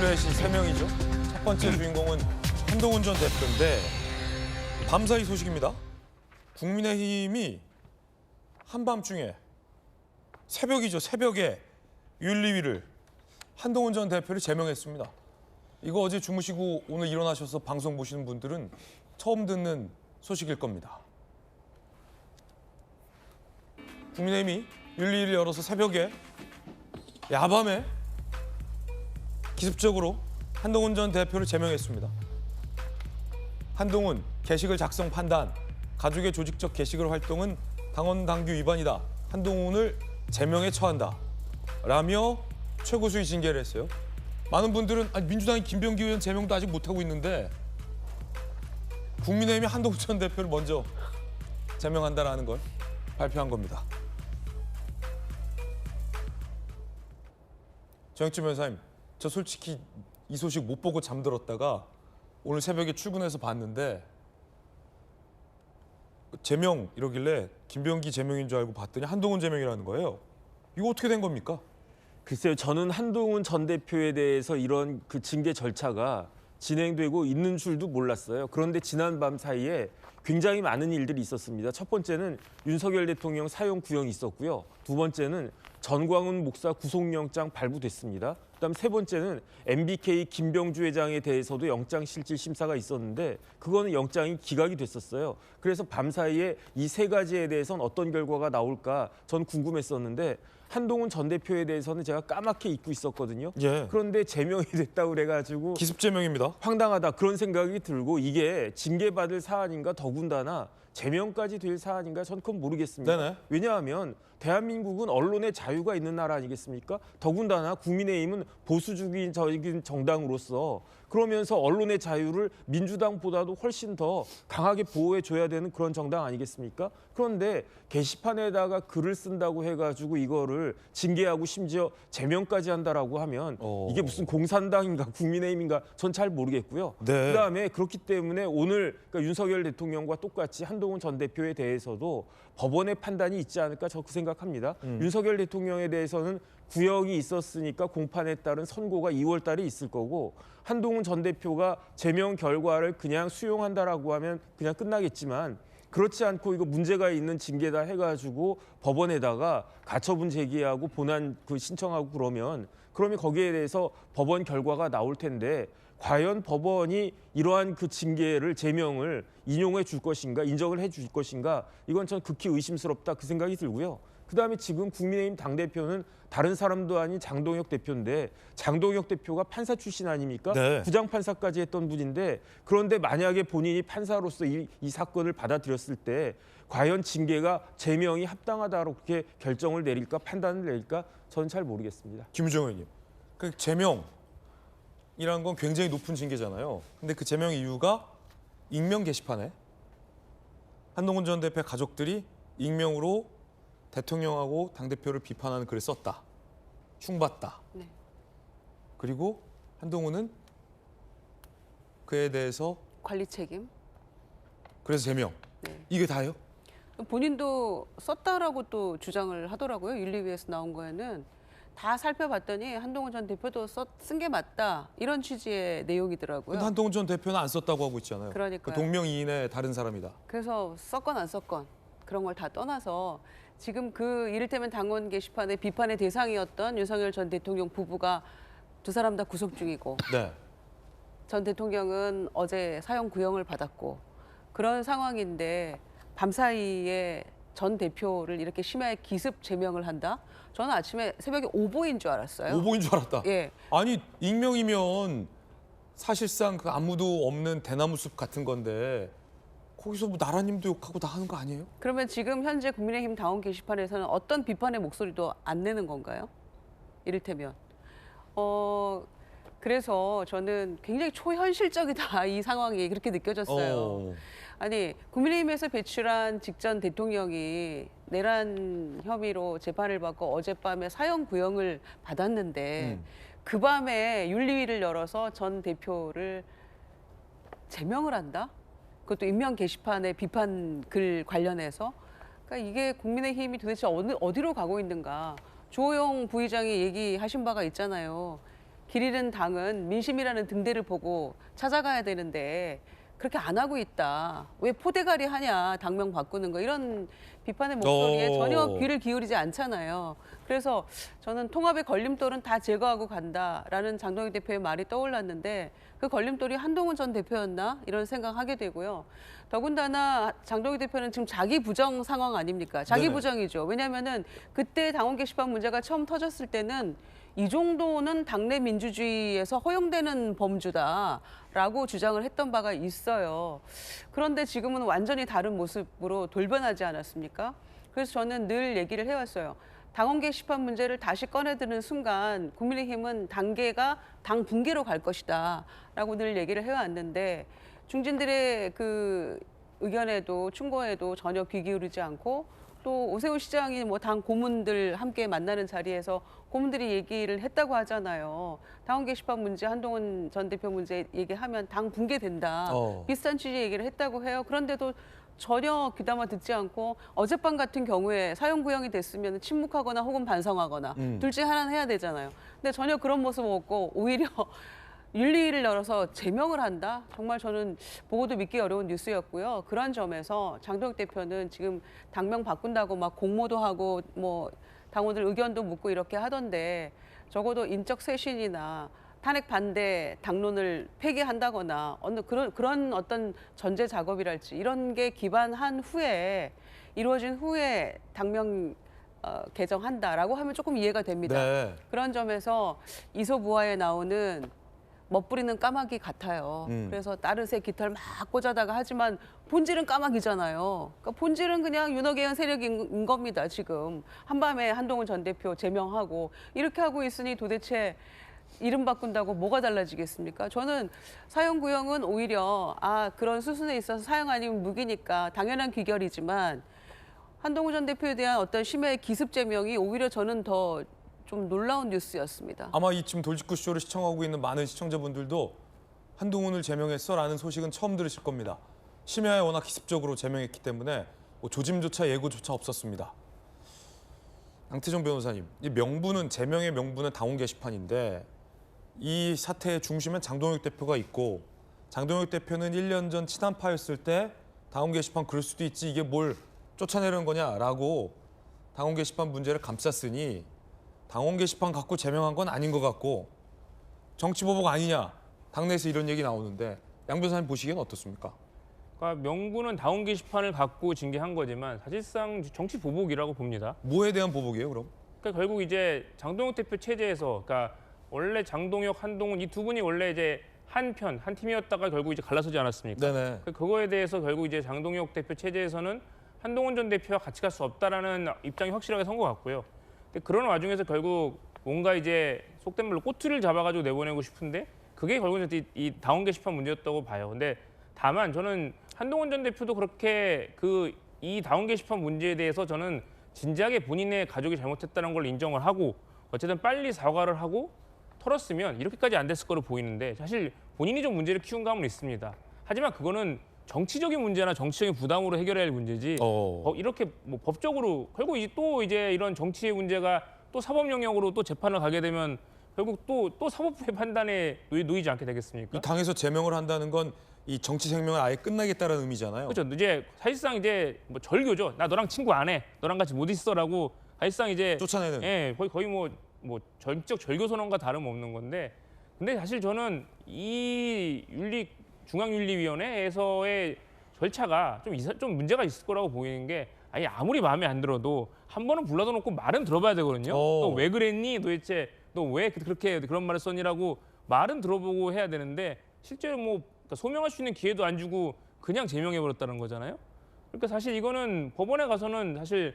룰렛이 3명이죠. 첫 번째 주인공은 한동훈 전 대표인데 밤사이 소식입니다. 국민의힘이 한밤중에 새벽이죠. 새벽에 윤리위를 한동훈 전 대표를 제명했습니다. 이거 어제 주무시고 오늘 일어나셔서 방송 보시는 분들은 처음 듣는 소식일 겁니다. 국민의힘이 윤리위를 열어서 새벽에 야밤에 기습적으로 한동훈 전 대표를 제명했습니다. 한동훈 게시글 작성 판단, 가족의 조직적 게시글 활동은 당원 당규 위반이다. 한동훈을 제명에 처한다. 라며 최고수위 징계를 했어요. 많은 분들은 민주당이 김병기 의원 제명도 아직 못하고 있는데 국민의힘이 한동훈 전 대표를 먼저 제명한다라는 걸 발표한 겁니다. 정혁진 변호사님, 저 솔직히 이 소식 못 보고 잠들었다가 오늘 새벽에 출근해서 봤는데 제명 이러길래 김병기 제명인 줄 알고 봤더니 한동훈 제명이라는 거예요. 이거 어떻게 된 겁니까? 글쎄요, 저는 한동훈 전 대표에 대해서 이런 그 징계 절차가 진행되고 있는 줄도 몰랐어요. 그런데 지난 밤 사이에 굉장히 많은 일들이 있었습니다. 첫 번째는 윤석열 대통령 사형 구형이 있었고요. 두 번째는 전광훈 목사 구속영장 발부됐습니다. 그다음 세 번째는 MBK 김병주 회장에 대해서도 영장실질심사가 있었는데 그거는 영장이 기각이 됐었어요. 그래서 밤 사이에 이 세 가지에 대해서는 어떤 결과가 나올까 전 궁금했었는데 한동훈 전 대표에 대해서는 제가 까맣게 잊고 있었거든요. 예. 그런데 제명이 됐다고 그래가지고 기습 제명입니다. 황당하다 그런 생각이 들고 이게 징계받을 사안인가 더군다나 제명까지 될 사안인가 전 그건 모르겠습니다. 네네. 왜냐하면 대한민국은 언론의 자유가 있는 나라 아니겠습니까? 더군다나 국민의힘은 보수적인 정당으로서 그러면서 언론의 자유를 민주당보다도 훨씬 더 강하게 보호해줘야 되는 그런 정당 아니겠습니까? 그런데 게시판에다가 글을 쓴다고 해가지고 이거를 징계하고 심지어 제명까지 한다라고 하면 이게 무슨 공산당인가 국민의힘인가 전 잘 모르겠고요. 네. 그다음에 그렇기 때문에 오늘 그러니까 윤석열 대통령과 똑같이 한동훈 전 대표에 대해서도 법원의 판단이 있지 않을까 저 그 생각합니다. 윤석열 대통령에 대해서는 구형이 있었으니까 공판에 따른 선고가 2월 달에 있을 거고 한동훈 전 대표가 제명 결과를 그냥 수용한다라고 하면 그냥 끝나겠지만 그렇지 않고 이거 문제가 있는 징계다 해가지고 법원에다가 가처분 제기하고 본안 그 신청하고 그러면 거기에 대해서 법원 결과가 나올 텐데 과연 법원이 이러한 그 징계를 제명을 인용해 줄 것인가 인정을 해 줄 것인가 이건 전 극히 의심스럽다 그 생각이 들고요. 그다음에 지금 국민의힘 당대표는 다른 사람도 아닌 장동혁 대표인데 장동혁 대표가 판사 출신 아닙니까? 네. 부장판사까지 했던 분인데 그런데 만약에 본인이 판사로서 이 사건을 받아들였을 때 과연 징계가 제명이 합당하다고 그렇게 결정을 내릴까 판단을 내릴까 저는 잘 모르겠습니다. 김우정 의원님, 그 제명이라는 건 굉장히 높은 징계잖아요. 근데 그 제명 이유가 익명 게시판에 한동훈 전 대표의 가족들이 익명으로 대통령하고 당대표를 비판하는 글을 썼다. 흉봤다. 네. 그리고 한동훈은 그에 대해서 관리 책임. 그래서 제명. 네. 이게 다예요? 본인도 썼다라고 또 주장을 하더라고요. 윤리위에서 나온 거에는 다 살펴봤더니 한동훈 전 대표도 쓴 게 맞다. 이런 취지의 내용이더라고요. 근데 한동훈 전 대표는 안 썼다고 하고 있잖아요. 그러니까요. 그 동명이인의 다른 사람이다. 그래서 썼건 안 썼건 그런 걸 다 떠나서 지금 그 이를테면 당원 게시판의 비판의 대상이었던 윤석열 전 대통령 부부가 두 사람 다 구속 중이고 네. 전 대통령은 어제 사형 구형을 받았고 그런 상황인데 밤사이에 전 대표를 이렇게 심하게 기습 제명을 한다? 저는 아침에 새벽에 오보인 줄 알았어요. 오보인 줄 알았다. 예. 아니 익명이면 사실상 그 아무도 없는 대나무 숲 같은 건데 거기서 뭐 나라님도 욕하고 다 하는 거 아니에요? 그러면 지금 현재 국민의힘 당원 게시판에서는 어떤 비판의 목소리도 안 내는 건가요? 이를테면. 그래서 저는 굉장히 초현실적이다 이 상황이 그렇게 느껴졌어요. 아니 국민의힘에서 배출한 직전 대통령이 내란 혐의로 재판을 받고 어젯밤에 사형 구형을 받았는데 그 밤에 윤리위를 열어서 전 대표를 제명을 한다? 그것도 익명 게시판의 비판 글 관련해서 그러니까 이게 국민의힘이 도대체 어디로 가고 있는가? 주호영 부의장이 얘기하신 바가 있잖아요. 길 잃은 당은 민심이라는 등대를 보고 찾아가야 되는데 그렇게 안 하고 있다. 왜 포대가리 하냐, 당명 바꾸는 거. 이런 비판의 목소리에 전혀 귀를 기울이지 않잖아요. 그래서 저는 통합의 걸림돌은 다 제거하고 간다라는 장동혁 대표의 말이 떠올랐는데 그 걸림돌이 한동훈 전 대표였나? 이런 생각하게 되고요. 더군다나 장동혁 대표는 지금 자기 부정 상황 아닙니까? 자기 네네. 부정이죠. 왜냐하면은 그때 당원 게시판 문제가 처음 터졌을 때는 이 정도는 당내 민주주의에서 허용되는 범주다라고 주장을 했던 바가 있어요. 그런데 지금은 완전히 다른 모습으로 돌변하지 않았습니까? 그래서 저는 늘 얘기를 해왔어요. 당원 게시판 문제를 다시 꺼내드는 순간 국민의힘은 단계가 당 붕괴로 갈 것이다라고 늘 얘기를 해왔는데 중진들의 그 의견에도 충고에도 전혀 귀 기울이지 않고 또 오세훈 시장이 뭐 당 고문들 함께 만나는 자리에서 고문들이 얘기를 했다고 하잖아요. 당원 게시판 문제, 한동훈 전 대표 문제 얘기하면 당 붕괴된다. 비슷한 취지 얘기를 했다고 해요. 그런데도 전혀 귀담아 듣지 않고 어젯밤 같은 경우에 사형 구형이 됐으면 침묵하거나 혹은 반성하거나 둘 중에 하나는 해야 되잖아요. 근데 전혀 그런 모습 없고 오히려 윤리위를 열어서 제명을 한다? 정말 저는 보고도 믿기 어려운 뉴스였고요. 그런 점에서 장동혁 대표는 지금 당명 바꾼다고 막 공모도 하고 뭐 당원들 의견도 묻고 이렇게 하던데 적어도 인적 쇄신이나 탄핵 반대 당론을 폐기한다거나 어느 그런 어떤 전제 작업이랄지 이런 게 기반한 후에 이루어진 후에 당명 개정한다라고 하면 조금 이해가 됩니다. 네. 그런 점에서 이소부화에 나오는 멋부리는 까마귀 같아요. 그래서 따르새 깃털 막 꽂아다가 하지만 본질은 까마귀잖아요. 그러니까 본질은 그냥 윤호개헌 세력인 겁니다. 지금 한밤에 한동훈 전 대표 제명하고 이렇게 하고 있으니 도대체 이름 바꾼다고 뭐가 달라지겠습니까? 저는 사형 구형은 오히려 그런 수순에 있어서 사형 아니면 무기니까 당연한 귀결이지만 한동훈 전 대표에 대한 어떤 심야의 기습 제명이 오히려 저는 더 좀 놀라운 뉴스였습니다. 아마 이 지금 돌직구 쇼를 시청하고 있는 많은 시청자분들도 한동훈을 제명했어라는 소식은 처음 들으실 겁니다. 심야에 워낙 기습적으로 제명했기 때문에 뭐 조짐조차 예고조차 없었습니다. 양태정 변호사님, 이 명분은 제명의 명분은 당원 게시판인데 이 사태의 중심엔 장동혁 대표가 있고 장동혁 대표는 1년 전 친한파였을 때 당원 게시판 그럴 수도 있지 이게 뭘 쫓아내려는 거냐라고 당원 게시판 문제를 감쌌으니 당원 게시판 갖고 제명한 건 아닌 것 같고 정치보복 아니냐 당내에서 이런 얘기 나오는데 양 변호사님 보시기엔 어떻습니까? 그러니까 명분은 당원 게시판을 갖고 징계한 거지만 사실상 정치 보복이라고 봅니다. 뭐에 대한 보복이에요 그럼? 그러니까 결국 이제 장동혁 대표 체제에서 그러니까 원래 장동혁, 한동훈 이 두 분이 원래 이제 한 팀이었다가 결국 이제 갈라서지 않았습니까? 네네. 그거에 대해서 결국 이제 장동혁 대표 체제에서는 한동훈 전 대표와 같이 갈 수 없다라는 입장이 확실하게 선 것 같고요. 근데 그런 와중에서 결국 뭔가 이제 속된 말로 꼬투리를 잡아가지고 내보내고 싶은데 그게 결국은 이 당원 게시판 문제였다고 봐요. 근데 다만 저는 한동훈 전 대표도 그렇게 이 당원 게시판 문제에 대해서 저는 진지하게 본인의 가족이 잘못했다는 걸 인정을 하고 어쨌든 빨리 사과를 하고 털었으면 이렇게까지 안 됐을 거로 보이는데 사실 본인이 좀 문제를 키운 감은 있습니다. 하지만 그거는 정치적인 문제나 정치적인 부담으로 해결해야 할 문제지 이렇게 뭐 법적으로 결국 이제 이런 정치의 문제가 또 사법 영역으로 또 재판을 가게 되면 결국 또 사법부의 판단에 놓이지 않게 되겠습니까? 이 당에서 제명을 한다는 건 이 정치 생명을 아예 끝나겠다는 의미잖아요. 그렇죠. 이제 사실상 이제 뭐 절교죠. 나 너랑 친구 안 해. 너랑 같이 못 있어라고 사실상 이제 쫓아내는. 예, 거의 뭐 전적 절교 선언과 다름없는 건데 근데 사실 저는 이 중앙윤리위원회에서의 절차가 좀 문제가 있을 거라고 보이는 게 아무리 마음에 안 들어도 한 번은 불러다 놓고 말은 들어봐야 되거든요. 너 왜 그랬니? 도대체 너 왜 그렇게 그런 말을 썼니라고 말은 들어보고 해야 되는데 실제로 뭐 소명할 수 있는 기회도 안 주고 그냥 제명해 버렸다는 거잖아요. 그러니까 사실 이거는 법원에 가서는 사실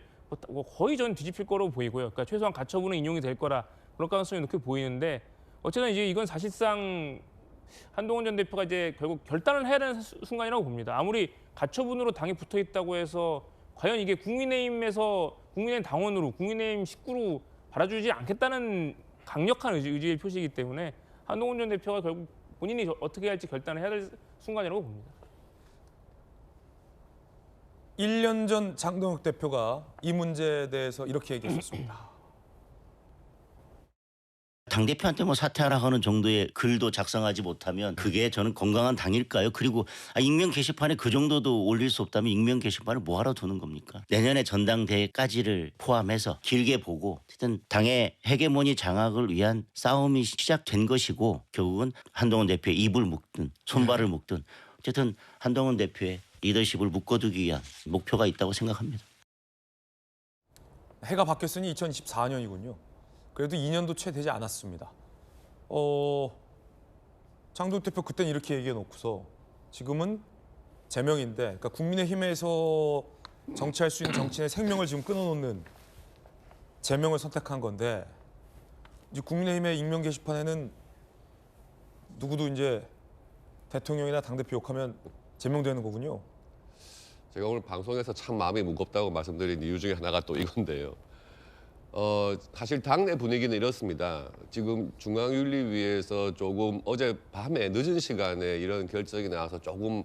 뭐 거의 전 뒤집힐 거라고 보이고요. 그러니까 최소한 가처분은 인용이 될 거라 그럴 가능성이 높게 보이는데 어쨌든 이제 이건 사실상 한동훈 전 대표가 이제 결국 결단을 해야 되는 순간이라고 봅니다. 아무리 가처분으로 당이 붙어 있다고 해서 과연 이게 국민의힘 당원으로 국민의힘 식구로 받아주지 않겠다는 강력한 의지의 표시이기 때문에 한동훈 전 대표가 결국 본인이 어떻게 할지 결단을 해야 될 순간이라고 봅니다. 1년 전 장동혁 대표가 이 문제에 대해서 이렇게 얘기했었습니다. 당대표한테 뭐 사퇴하라 하는 정도의 글도 작성하지 못하면 그게 저는 건강한 당일까요? 그리고 익명 게시판에 그 정도도 올릴 수 없다면 익명 게시판을 뭐하러 두는 겁니까? 내년에 전당대회까지를 포함해서 길게 보고 어쨌든 당의 헤게모니 장악을 위한 싸움이 시작된 것이고 결국은 한동훈 대표의 입을 묶든 손발을 묶든 어쨌든 한동훈 대표의 리더십을 묶어두기 위한 목표가 있다고 생각합니다. 해가 바뀌었으니 2024년이군요. 그래도 2년도 채 되지 않았습니다. 장동 대표 그때는 이렇게 얘기해 놓고서 지금은 제명인데, 그러니까 국민의힘에서 정치할 수 있는 정치인의 생명을 지금 끊어놓는 제명을 선택한 건데, 이제 국민의힘의 익명 게시판에는 누구도 이제 대통령이나 당대표 욕하면 제명되는 거군요. 제가 오늘 방송에서 참 마음이 무겁다고 말씀드린 이유 중에 하나가 또 이건데요. 사실 당내 분위기는 이렇습니다. 지금 중앙윤리위에서 조금 어젯밤에 늦은 시간에 이런 결정이 나와서 조금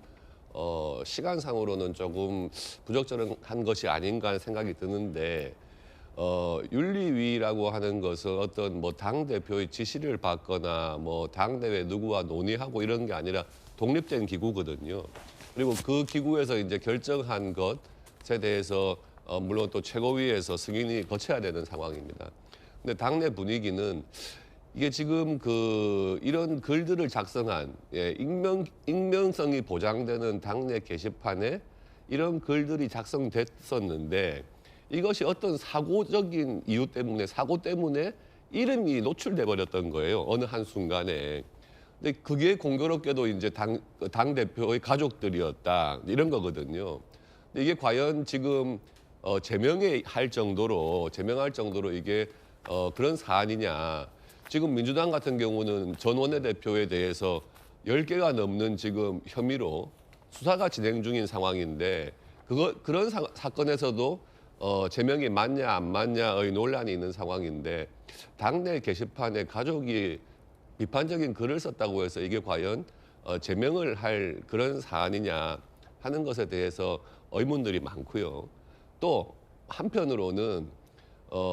시간상으로는 조금 부적절한 것이 아닌가 하는 생각이 드는데 윤리위라고 하는 것은 어떤 뭐 당 대표의 지시를 받거나 뭐 당내외 누구와 논의하고 이런 게 아니라 독립된 기구거든요. 그리고 그 기구에서 이제 결정한 것에 대해서 물론 또 최고위에서 승인이 거쳐야 되는 상황입니다. 근데 당내 분위기는 이게 지금 이런 글들을 작성한 익명성이 보장되는 당내 게시판에 이런 글들이 작성됐었는데 이것이 어떤 사고적인 이유 때문에 사고 때문에 이름이 노출돼 버렸던 거예요. 어느 한 순간에. 근데 그게 공교롭게도 이제 당 대표의 가족들이었다 이런 거거든요. 근데 이게 과연 지금 제명할 정도로 이게 그런 사안이냐? 지금 민주당 같은 경우는 전 원내대표에 대해서 10개가 넘는 지금 혐의로 수사가 진행 중인 상황인데 그런 사건에서도 제명이 맞냐 안 맞냐의 논란이 있는 상황인데 당내 게시판에 가족이 비판적인 글을 썼다고 해서 이게 과연 제명을 할 그런 사안이냐 하는 것에 대해서 의문들이 많고요. 또 한편으로는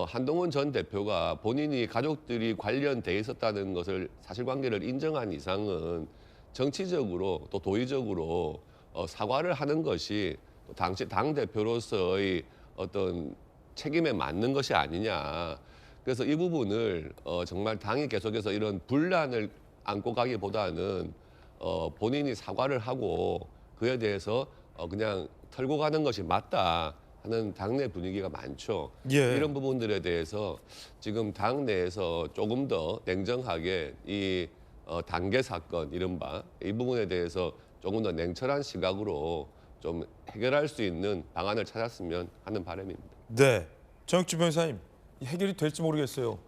한동훈 전 대표가 본인이 가족들이 관련돼 있었다는 것을 사실관계를 인정한 이상은 정치적으로 또 도의적으로 사과를 하는 것이 당 대표로서의 어떤 책임에 맞는 것이 아니냐. 그래서 이 부분을 정말 당이 계속해서 이런 분란을 안고 가기보다는 본인이 사과를 하고 그에 대해서 그냥 털고 가는 것이 맞다 하는 당내 분위기가 많죠. 예. 이런 부분들에 대해서 지금 당 내에서 조금 더 냉정하게 이 단계 사건 이른바 이 부분에 대해서 조금 더 냉철한 시각으로 좀 해결할 수 있는 방안을 찾았으면 하는 바람입니다. 네, 정혁주 변호사님, 해결이 될지 모르겠어요.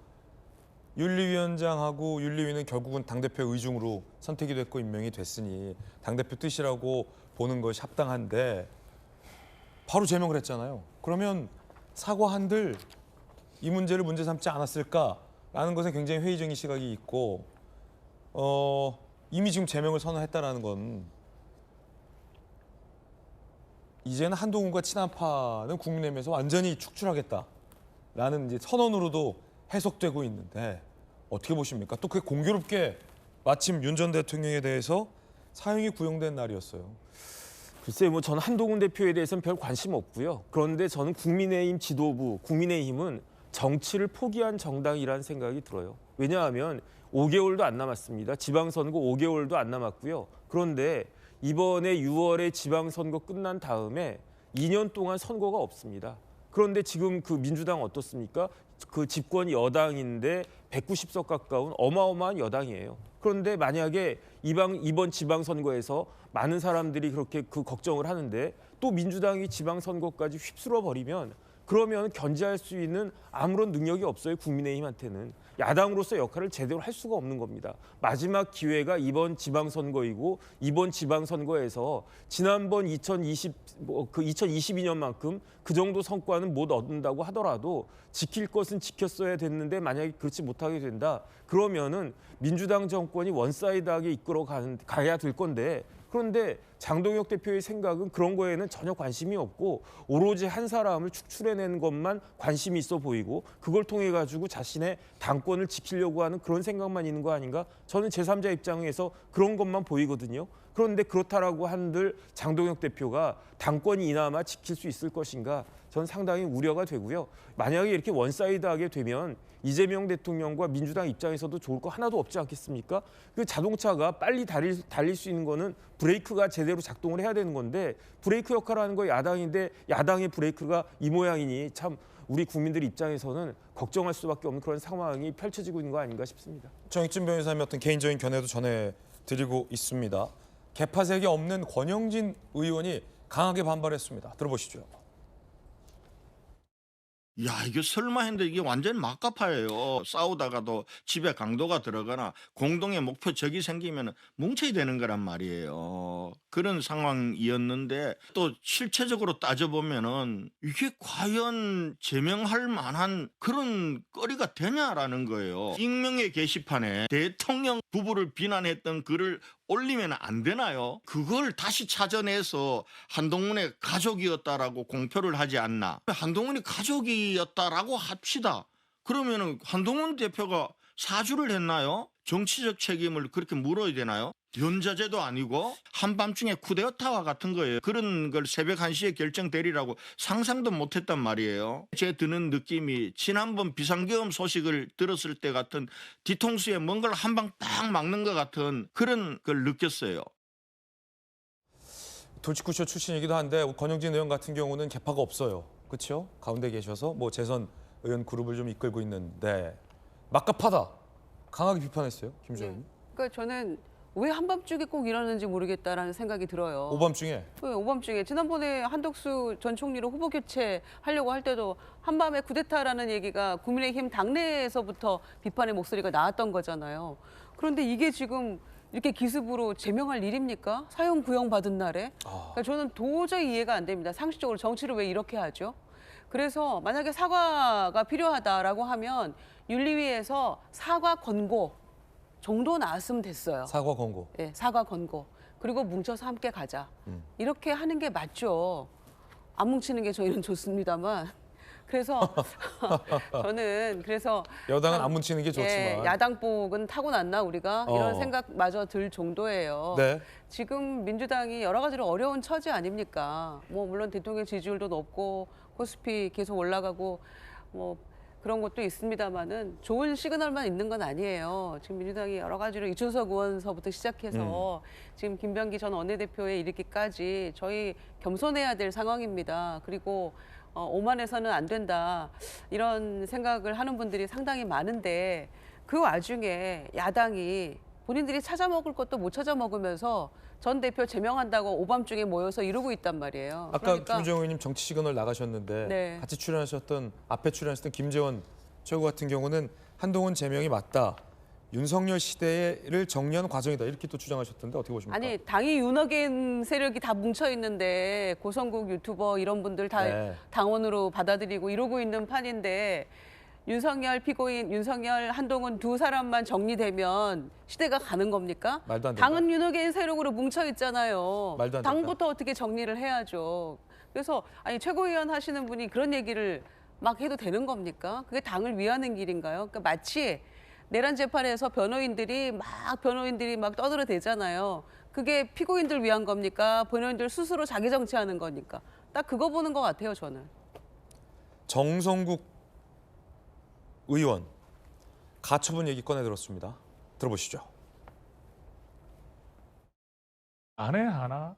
윤리위원장하고 윤리위는 결국은 당대표 의중으로 선택이 됐고 임명이 됐으니 당대표 뜻이라고 보는 것이 합당한데 바로 제명을 했잖아요. 그러면 사과한들 이 문제를 문제 삼지 않았을까라는 것에 굉장히 회의적인 시각이 있고 이미 지금 제명을 선언했다라는 건 이제는 한동훈과 친한파는 국민의힘에서 완전히 축출하겠다라는 이제 선언으로도 해석되고 있는데 어떻게 보십니까? 또 그게 공교롭게 마침 윤 전 대통령에 대해서 사형이 구형된 날이었어요. 글쎄요, 뭐 저는 한동훈 대표에 대해서는 별 관심 없고요. 그런데 저는 국민의힘 지도부, 국민의힘은 정치를 포기한 정당이라는 생각이 들어요. 왜냐하면 5개월도 안 남았습니다. 지방선거 5개월도 안 남았고요. 그런데 이번에 6월에 지방선거 끝난 다음에 2년 동안 선거가 없습니다. 그런데 지금 그 민주당 어떻습니까? 그 집권 여당인데 190석 가까운 어마어마한 여당이에요. 그런데 만약에 이번 지방선거에서 많은 사람들이 그렇게 그 걱정을 하는데 또 민주당이 지방선거까지 휩쓸어 버리면 그러면 견제할 수 있는 아무런 능력이 없어요. 국민의힘한테는. 야당으로서 역할을 제대로 할 수가 없는 겁니다. 마지막 기회가 이번 지방선거이고 이번 지방선거에서 지난번 2022년만큼 그 정도 성과는 못 얻는다고 하더라도 지킬 것은 지켰어야 됐는데 만약에 그렇지 못하게 된다. 그러면은 민주당 정권이 원사이드하게 가야 될 건데 그런데 장동혁 대표의 생각은 그런 거에는 전혀 관심이 없고 오로지 한 사람을 축출해낸 것만 관심이 있어 보이고 그걸 통해 가지고 자신의 당권을 지키려고 하는 그런 생각만 있는 거 아닌가? 저는 제3자 입장에서 그런 것만 보이거든요. 그런데 그렇다라고 한들 장동혁 대표가 당권이 이나마 지킬 수 있을 것인가? 전 상당히 우려가 되고요. 만약에 이렇게 원사이드하게 되면 이재명 대통령과 민주당 입장에서도 좋을 거 하나도 없지 않겠습니까? 그 자동차가 빨리 달릴 수 있는 거는 브레이크가 제대로 작동을 해야 되는 건데 브레이크 역할을 하는 거 야당인데 야당의 브레이크가 이 모양이니 참 우리 국민들 입장에서는 걱정할 수밖에 없는 그런 상황이 펼쳐지고 있는 거 아닌가 싶습니다. 정익진 변호사님의 어떤 개인적인 견해도 전해드리고 있습니다. 개파색이 없는 권영진 의원이 강하게 반발했습니다. 들어보시죠. 야, 이게 설마 했는데 이게 완전 막가파예요. 싸우다가도 집에 강도가 들어가나 공동의 목표 적이 생기면 뭉쳐야 되는 거란 말이에요. 그런 상황이었는데 또 실체적으로 따져보면은 이게 과연 제명할 만한 그런 거리가 되냐라는 거예요. 익명의 게시판에 대통령 부부를 비난했던 글을 올리면 안 되나요? 그걸 다시 찾아내서 한동훈의 가족이었다라고 공표를 하지 않나? 한동훈이 가족이었다라고 합시다. 그러면은 한동훈 대표가 사주를 했나요? 정치적 책임을 그렇게 물어야 되나요? 연좌제도 아니고 한밤중에 쿠데타와 같은 거예요. 그런 걸 새벽 1시에 결정되리라고 상상도 못했단 말이에요. 제 드는 느낌이 지난번 비상계엄 소식을 들었을 때 같은 뒤통수에 뭔가를 한 방 딱 막는 것 같은 그런 걸 느꼈어요. 돌직구쇼 출신이기도 한데 권영진 의원 같은 경우는 개파가 없어요. 그렇죠? 가운데 계셔서 뭐 재선 의원 그룹을 좀 이끌고 있는데 막가파다. 강하게 비판했어요. 김주현 의원님. 그러니까 저는 왜 한밤중에 꼭 이러는지 모르겠다라는 생각이 들어요. 오밤중에. 네, 오밤중에 지난번에 한덕수 전 총리로 후보 교체하려고 할 때도 한밤에 쿠데타라는 얘기가 국민의힘 당내에서부터 비판의 목소리가 나왔던 거잖아요. 그런데 이게 지금 이렇게 기습으로 제명할 일입니까? 사형 구형 받은 날에? 그러니까 저는 도저히 이해가 안 됩니다. 상식적으로 정치를 왜 이렇게 하죠? 그래서 만약에 사과가 필요하다라고 하면 윤리위에서 사과 권고 정도 나왔으면 됐어요. 사과 권고. 예, 사과 권고. 그리고 뭉쳐서 함께 가자. 이렇게 하는 게 맞죠. 안 뭉치는 게 저희는 좋습니다만. 그래서 저는 그래서 여당은 참, 안 뭉치는 게 좋지만. 예, 야당복은 타고났나 우리가 이런 생각마저 들 정도예요. 네. 지금 민주당이 여러 가지로 어려운 처지 아닙니까? 뭐 물론 대통령 지지율도 높고 코스피 계속 올라가고 뭐 그런 것도 있습니다만은 좋은 시그널만 있는 건 아니에요. 지금 민주당이 여러 가지로 이준석 의원서부터 시작해서 지금 김병기 전 원내대표에 이르기까지 저희 겸손해야 될 상황입니다. 그리고 오만해서는 안 된다 이런 생각을 하는 분들이 상당히 많은데 그 와중에 야당이 본인들이 찾아 먹을 것도 못 찾아 먹으면서 전 대표 제명한다고 오밤중에 모여서 이러고 있단 말이에요. 아까 그러니까 김주영 의원님 정치 시그널 나가셨는데 네. 같이 앞에 출연하셨던 김재원 최고 같은 경우는 한동훈 제명이 맞다. 윤석열 시대를 정리하는 과정이다. 이렇게 또 주장하셨던데 어떻게 보십니까? 아니 당이 윤어겐 세력이 다 뭉쳐 있는데 고성국 유튜버 이런 분들 다 네. 당원으로 받아들이고 이러고 있는 판인데 윤석열 피고인 윤석열 한동훈 두 사람만 정리되면 시대가 가는 겁니까? 말도 안 된다. 당은 윤어겐 세력으로 뭉쳐 있잖아요. 말도 안 된다. 당부터 어떻게 정리를 해야죠. 그래서 아니 최고위원 하시는 분이 그런 얘기를 막 해도 되는 겁니까? 그게 당을 위하는 길인가요? 그러니까 마치 내란 재판에서 변호인들이 막 떠들어대잖아요. 그게 피고인들 위한 겁니까? 변호인들 스스로 자기 정치하는 거니까. 딱 그거 보는 것 같아요, 저는. 정성국 의원 가처분 얘기 꺼내 들었습니다. 들어보시죠. 안에 하나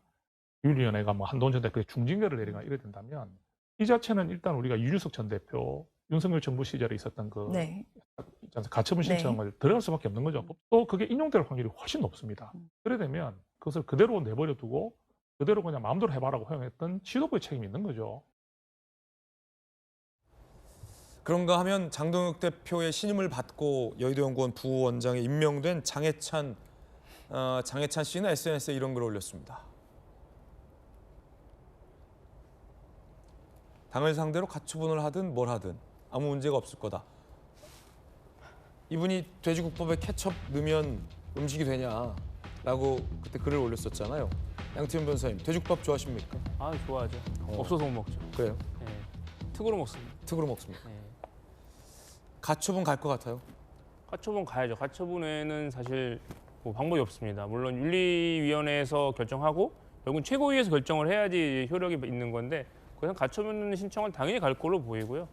윤리위원회가 뭐 한동훈 전 대표의 중징계를 내리거나 이래 된다면 이 자체는 일단 우리가 이준석 전 대표 윤석열 정부 시절에 있었던 그 네. 가처분 신청을 들어갈 수밖에 없는 거죠. 또 그게 인용될 확률이 훨씬 높습니다. 그래 되면 그것을 그대로 내버려 두고 그대로 그냥 마음대로 해봐라고 허용했던 지도부의 책임이 있는 거죠. 그런가 하면 장동혁 대표의 신임을 받고 여의도연구원 부원장에 임명된 장해찬 씨는 SNS에 이런 글을 올렸습니다. 당을 상대로 가처분을 하든 뭘 하든 아무 문제가 없을 거다. 이분이 돼지국밥에 케첩 넣으면 음식이 되냐라고 그때 글을 올렸었잖아요. 양태현 변호사님, 돼지국밥 좋아하십니까? 아 좋아하죠. 없어서 못 먹죠. 그래요? 네. 특으로 먹습니다. 특으로 먹습니다. 네. 가처분 갈 것 같아요. 가처분 가야죠. 가처분에는 사실 뭐 방법이 없습니다. 물론 윤리위원회에서 결정하고 결국은 최고위에서 결정을 해야지 효력이 있는 건데 그냥 가처분 신청은 당연히 갈 걸로 보이고요.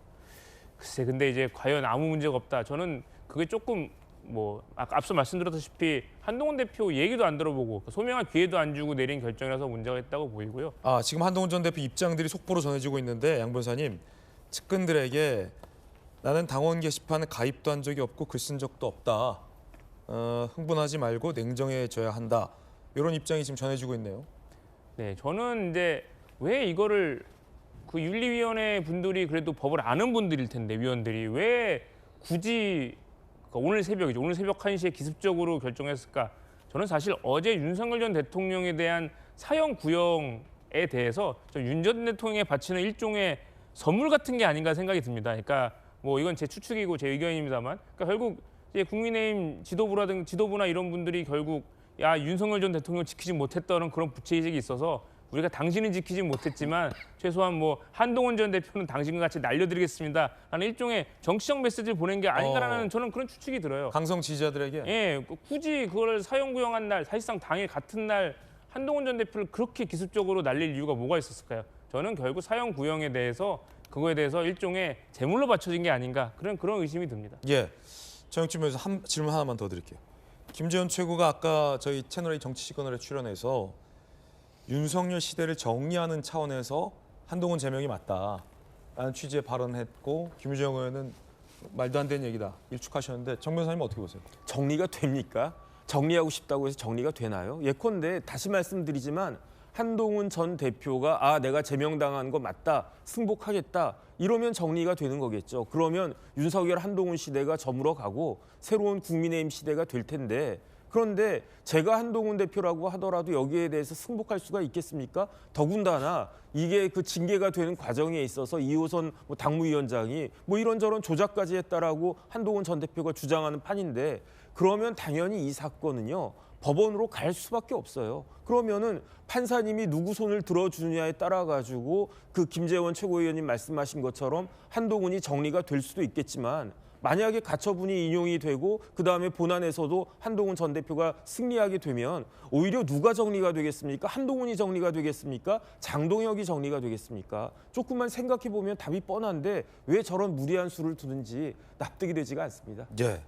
글쎄, 근데 이제 과연 아무 문제가 없다. 저는 그게 조금 뭐 아까 앞서 말씀드렸다시피 한동훈 대표 얘기도 안 들어보고 소명할 기회도 안 주고 내린 결정이라서 문제가 있다고 보이고요. 지금 한동훈 전 대표 입장들이 속보로 전해지고 있는데 양 변호사님, 측근들에게 나는 당원 게시판에 가입도 한 적이 없고 글 쓴 적도 없다. 흥분하지 말고 냉정해져야 한다. 이런 입장이 지금 전해지고 있네요. 네, 저는 이제 왜 이거를 그 윤리위원회 분들이 그래도 법을 아는 분들일 텐데 위원들이 왜 굳이 그러니까 오늘 새벽이죠. 오늘 새벽 1시에 기습적으로 결정했을까? 저는 사실 어제 윤석열 전 대통령에 대한 사형 구형에 대해서 윤 전 대통령에 바치는 일종의 선물 같은 게 아닌가 생각이 듭니다. 그러니까 뭐 이건 제 추측이고 제 의견입니다만, 그러니까 결국 이제 국민의힘 지도부나 이런 분들이 결국 야 윤석열 전 대통령 지키지 못했다는 그런 부채의식이 있어서 우리가 당신은 지키지 못했지만 최소한 뭐 한동훈 전 대표는 당신과 같이 날려드리겠습니다라는 일종의 정치적 메시지를 보낸 게 아닌가라는 저는 그런 추측이 들어요. 강성 지지자들에게. 예, 굳이 그걸 사형 구형한 날 사실상 당일 같은 날 한동훈 전 대표를 그렇게 기습적으로 날릴 이유가 뭐가 있었을까요? 저는 결국 사형 구형에 대해서 그거에 대해서 일종의 제물로 바쳐진 게 아닌가 그런 의심이 듭니다. 예, 정영진 변호사 질문 하나만 더 드릴게요. 김재원 최고가 아까 저희 채널의 정치시그널에 출연해서 윤석열 시대를 정리하는 차원에서 한동훈 제명이 맞다라는 취지의 발언했고 김유정 의원은 말도 안 되는 얘기다 일축하셨는데 정 변호사님은 어떻게 보세요? 정리가 됩니까? 정리하고 싶다고 해서 정리가 되나요? 예컨대 다시 말씀드리지만 한동훈 전 대표가 내가 제명당한 거 맞다, 승복하겠다 이러면 정리가 되는 거겠죠. 그러면 윤석열 한동훈 시대가 저물어 가고 새로운 국민의힘 시대가 될 텐데 그런데 제가 한동훈 대표라고 하더라도 여기에 대해서 승복할 수가 있겠습니까? 더군다나 이게 그 징계가 되는 과정에 있어서 이호선 당무위원장이 뭐 이런저런 조작까지 했다라고 한동훈 전 대표가 주장하는 판인데 그러면 당연히 이 사건은요. 법원으로 갈 수밖에 없어요. 그러면은 판사님이 누구 손을 들어주느냐에 따라 가지고 그 김재원 최고위원님 말씀하신 것처럼 한동훈이 정리가 될 수도 있겠지만 만약에 가처분이 인용이 되고 그다음에 본안에서도 한동훈 전 대표가 승리하게 되면 오히려 누가 정리가 되겠습니까? 한동훈이 정리가 되겠습니까? 장동혁이 정리가 되겠습니까? 조금만 생각해 보면 답이 뻔한데 왜 저런 무리한 수를 두는지 납득이 되지가 않습니다. 예.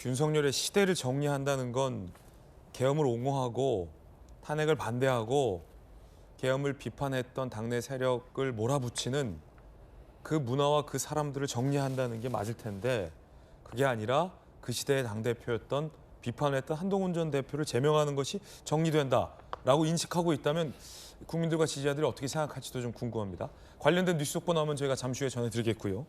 윤석열의 시대를 정리한다는 건 계엄을 옹호하고 탄핵을 반대하고 계엄을 비판했던 당내 세력을 몰아붙이는 그 문화와 그 사람들을 정리한다는 게 맞을 텐데 그게 아니라 그 시대의 당대표였던 비판을 했던 한동훈 전 대표를 제명하는 것이 정리된다라고 인식하고 있다면 국민들과 지지자들이 어떻게 생각할지도 좀 궁금합니다. 관련된 뉴스 속보 나오면 저희가 잠시 후에 전해드리겠고요.